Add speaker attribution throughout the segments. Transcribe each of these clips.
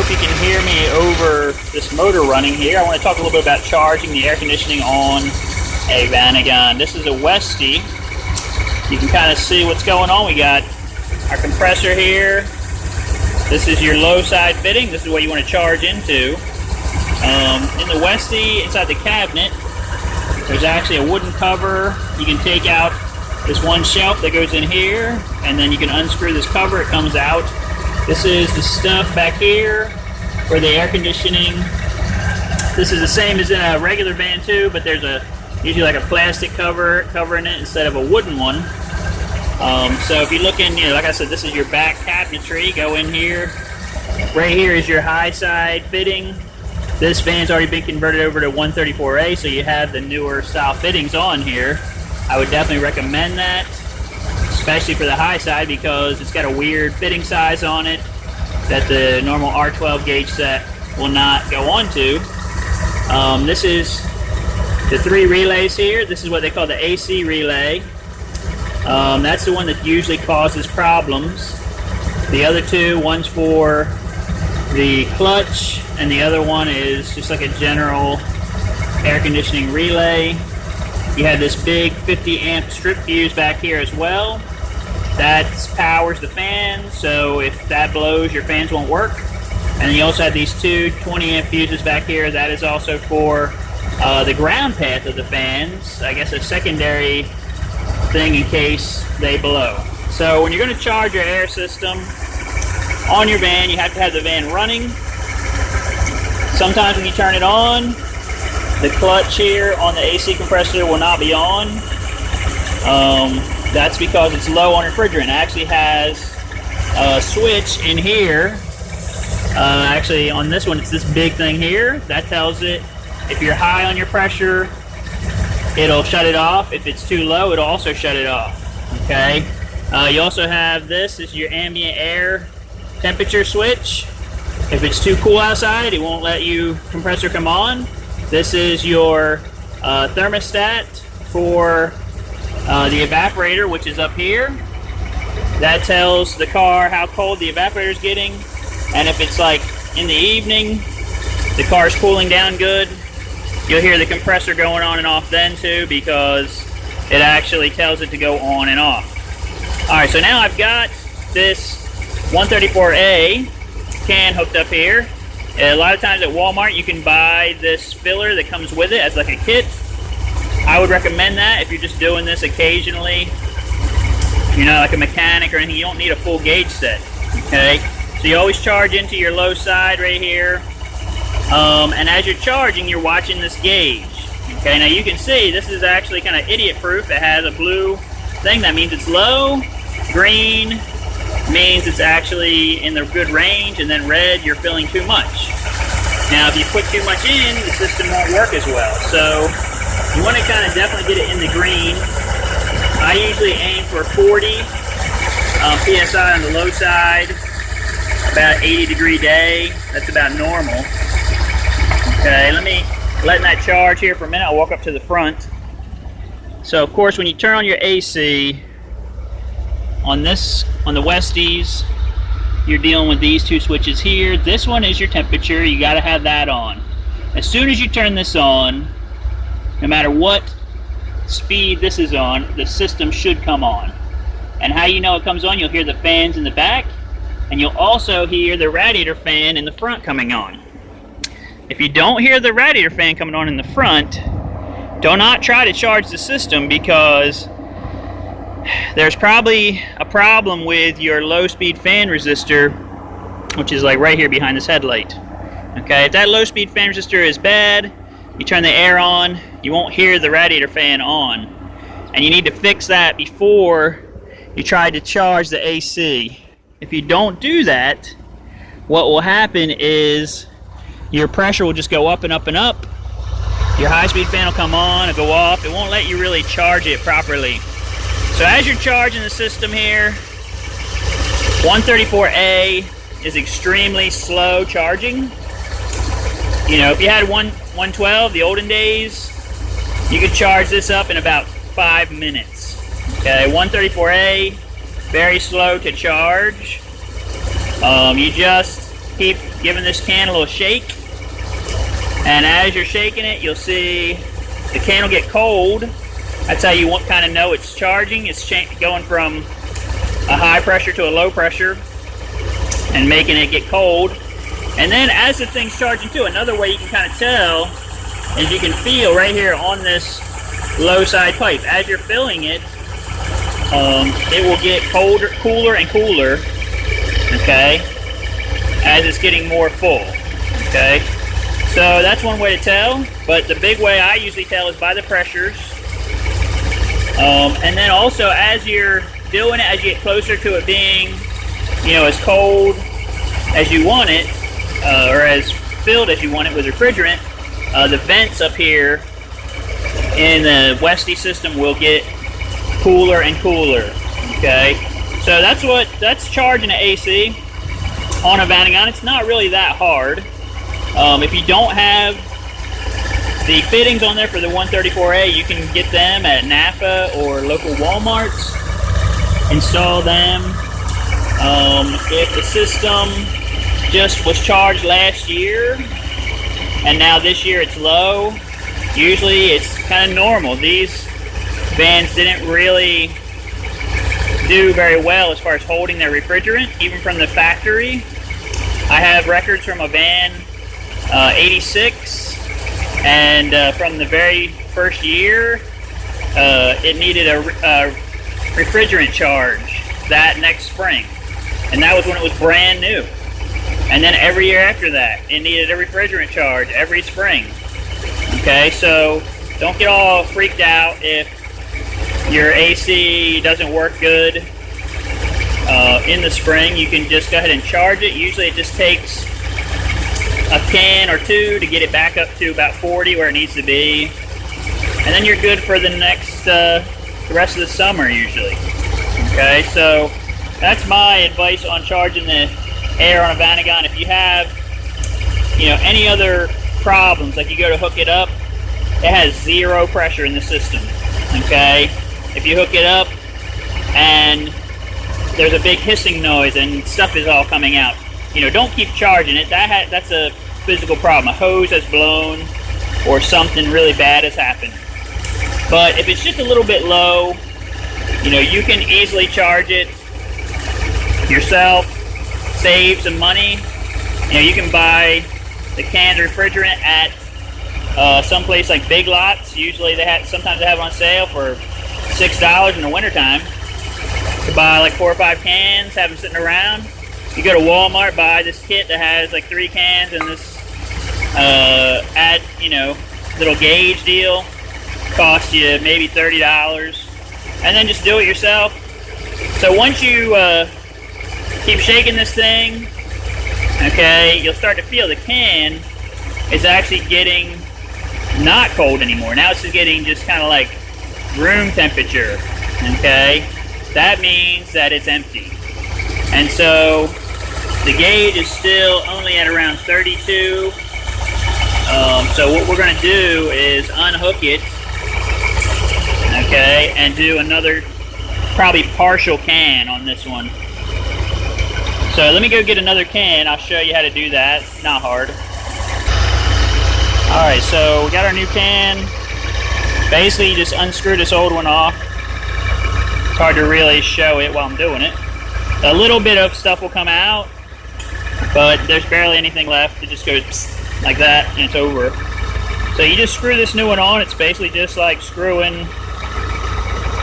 Speaker 1: if you can hear me over this motor running here. I want to talk a little bit about charging the air conditioning on a Vanagon. This is a Westie. You can kind of see what's going on. We got our compressor here. This is your low side fitting. This is what you want to charge into. In the Westie, inside the cabinet, there's actually a wooden cover. You can take out this one shelf that goes in here, and then you can unscrew this cover. It comes out. This is the stuff back here for the air conditioning. This is the same as in a regular van too, but there's usually like a plastic cover covering it instead of a wooden one. So if you look in, like I said, this is your back cabinetry. Go in here. Right here is your high side fitting. This van's already been converted over to 134A, so you have the newer style fittings on here. I would definitely recommend that, especially for the high side, because it's got a weird fitting size on it that the normal R12 gauge set will not go onto. This is the 3 relays here. This is what they call the AC relay. That's the one that usually causes problems. The other 2, one's for the clutch, and the other one is just like a general air conditioning relay. You have this big 50 amp strip fuse back here as well. That powers the fan, so if that blows, your fans won't work. And then you also have these 2 20 amp fuses back here. That is also for the ground path of the fans. I guess a secondary thing in case they blow. So when you're going to charge your air system on your van, you have to have the van running. Sometimes when you turn it on, the clutch here on the AC compressor will not be on. That's because it's low on refrigerant. It actually has a switch in here. Actually, on this one, it's this big thing here. That tells it if you're high on your pressure, it'll shut it off. If it's too low, it'll also shut it off. Okay. You also have this is your ambient air temperature switch. If it's too cool outside, it won't let you compressor come on. This is your thermostat for the evaporator, which is up here. That tells the car how cold the evaporator is getting, and if it's like in the evening, the car is cooling down good, you'll hear the compressor going on and off then too, because it actually tells it to go on and off. Alright, so now I've got this 134A can hooked up here. A lot of times at Walmart you can buy this filler that comes with it as like a kit. I would recommend that if you're just doing this occasionally, like a mechanic or anything. You don't need a full gauge set. Okay, so you always charge into your low side right here, and as you're charging, you're watching this gauge. Okay, now you can see this is actually kind of idiot proof. It has a blue thing. That means it's low. Green means it's actually in the good range, and then red, you're filling too much. Now if you put too much in, the system won't work as well. So you want to kind of definitely get it in the green. I usually aim for 40 PSI on the low side, about 80-degree day. That's about normal. Okay, letting that charge here for a minute. I'll walk up to the front. So of course when you turn on your AC, on the Westies, you're dealing with these 2 switches here. This one is your temperature. You got to have that on. As soon as you turn this on, no matter what speed this is on, the system should come on. And how you know it comes on, you'll hear the fans in the back, and you'll also hear the radiator fan in the front coming on. If you don't hear the radiator fan coming on in the front, do not try to charge the system, because there's probably a problem with your low speed fan resistor, which is like right here behind this headlight. Okay, if that low speed fan resistor is bad, you turn the air on, you won't hear the radiator fan on. And you need to fix that before you try to charge the AC. If you don't do that, what will happen is your pressure will just go up and up and up. Your high speed fan will come on and go off. It won't let you really charge it properly. So as you're charging the system here, 134A is extremely slow charging. If you had 112, the olden days, you could charge this up in about 5 minutes. Okay, 134A, very slow to charge. You just keep giving this can a little shake. And as you're shaking it, you'll see the can will get cold. That's how you kind of know it's charging. It's going from a high pressure to a low pressure and making it get cold. And then as the thing's charging too, another way you can kind of tell is you can feel right here on this low side pipe. As you're filling it, it will get cooler and cooler, okay, as it's getting more full, okay. So that's one way to tell, but the big way I usually tell is by the pressures. And then also as you're doing it, as you get closer to it being, you know, as cold as you want it, or as filled as you want it with refrigerant, the vents up here in the Westy system will get cooler and cooler, okay? So that's charging an AC on a Vanagon. It's not really that hard. If you don't have the fittings on there for the 134A, you can get them at Napa or local Walmarts. Install them. If the system just was charged last year and now this year it's low, usually it's kind of normal. These vans didn't really do very well as far as holding their refrigerant, even from the factory. I have records from a van 86, and from the very first year, it needed a refrigerant charge that next spring, and that was when it was brand new. And then every year after that, it needed a refrigerant charge every spring. Okay, so don't get all freaked out if your AC doesn't work good in the spring. You can just go ahead and charge it. Usually it just takes a can or two to get it back up to about 40 where it needs to be, and then you're good for the rest of the summer usually. Okay, so that's my advice on charging the air on a Vanagon. If you have, you know, any other problems, like you go to hook it up, it has zero pressure in the system. Okay, if you hook it up and there's a big hissing noise and stuff is all coming out, you know, don't keep charging it. That's a physical problem. A hose has blown or something really bad has happened. But if it's just a little bit low, you know, you can easily charge it yourself, save some money. You know, you can buy the canned refrigerant at someplace like Big Lots. Usually sometimes they have it on sale for $6 in the wintertime. To buy like 4 or 5 cans, have them sitting around. You go to Walmart, buy this kit that has like 3 cans and this you know, little gauge deal. Costs you maybe $30, and then just do it yourself. So once you keep shaking this thing, okay, you'll start to feel the can is actually getting not cold anymore. Now it's just getting just kind of like room temperature, okay? That means that it's empty. And so the gauge is still only at around 32. So what we're going to do is unhook it, okay, and do another probably partial can on this one. So let me go get another can. I'll show you how to do that. It's not hard. Alright, so we got our new can. Basically, you just unscrew this old one off. It's hard to really show it while I'm doing it. A little bit of stuff will come out, but there's barely anything left. It just goes like that and it's over. So you just screw this new one on. It's basically just like screwing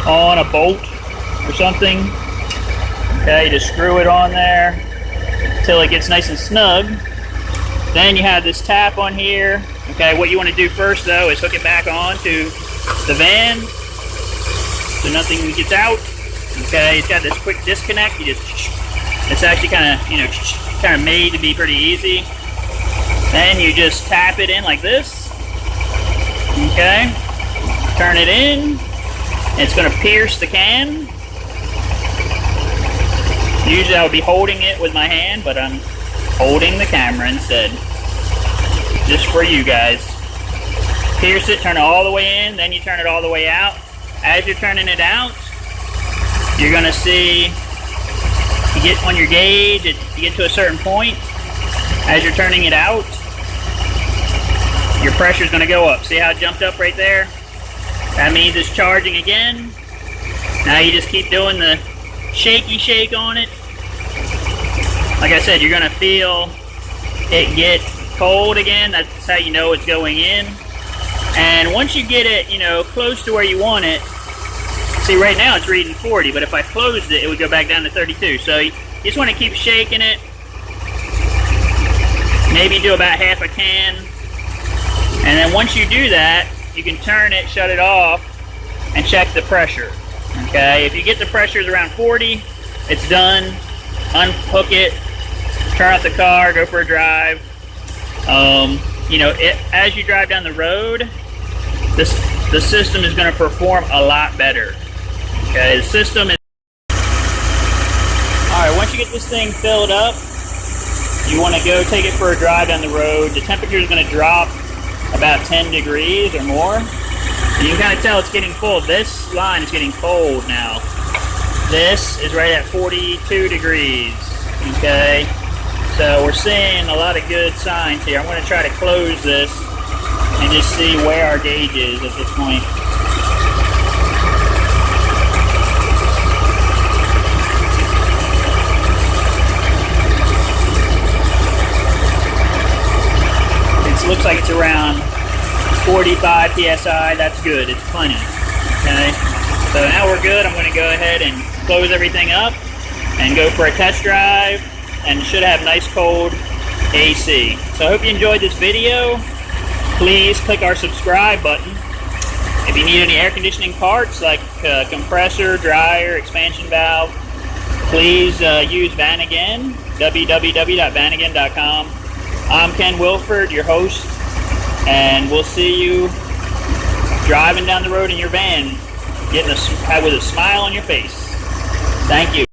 Speaker 1: on a bolt or something. Okay, you just screw it on there until it gets nice and snug. Then you have this tap on here. Okay, what you want to do first though is hook it back on to the van so nothing gets out. Okay, it's got this quick disconnect. It's actually kind of made to be pretty easy. Then you just tap it in like this. Okay, turn it in. It's going to pierce the can. Usually I would be holding it with my hand, but I'm holding the camera instead. Just for you guys. Pierce it, turn it all the way in, then you turn it all the way out. As you're turning it out, you're going to see, you get on your gauge, you get to a certain point, as you're turning it out, your pressure is going to go up. See how it jumped up right there? That means it's charging again. Now you just keep doing the shaky shake on it. Like I said, you're going to feel it get cold again. That's how you know it's going in. And once you get it, you know, close to where you want it, see right now it's reading 40, but if I closed it, it would go back down to 32. So you just want to keep shaking it. Maybe do about half a can. And then once you do that, you can turn it, shut it off, and check the pressure. Okay, if you get the pressures around 40, it's done. Unhook it, turn off the car, go for a drive. You know, as you drive down the road, the system is going to perform a lot better. Okay, the system is... Alright, once you get this thing filled up, you want to go take it for a drive down the road. The temperature is going to drop about 10 degrees or more. And you can kind of tell it's getting full. This line is getting cold now. This is right at 42 degrees. Okay, so we're seeing a lot of good signs here. I'm going to try to close this and just see where our gauge is at this point. It looks like it's around 45 psi. That's good. It's plenty. Okay, so now we're good. I'm going to go ahead and close everything up and go for a test drive, and should have nice cold AC. So I hope you enjoyed this video. Please click our subscribe button. If you need any air conditioning parts like compressor, dryer, expansion valve, please use Vanagon, www.vanagon.com. I'm Ken Wilford, your host, and we'll see you driving down the road in your van, getting with a smile on your face. Thank you.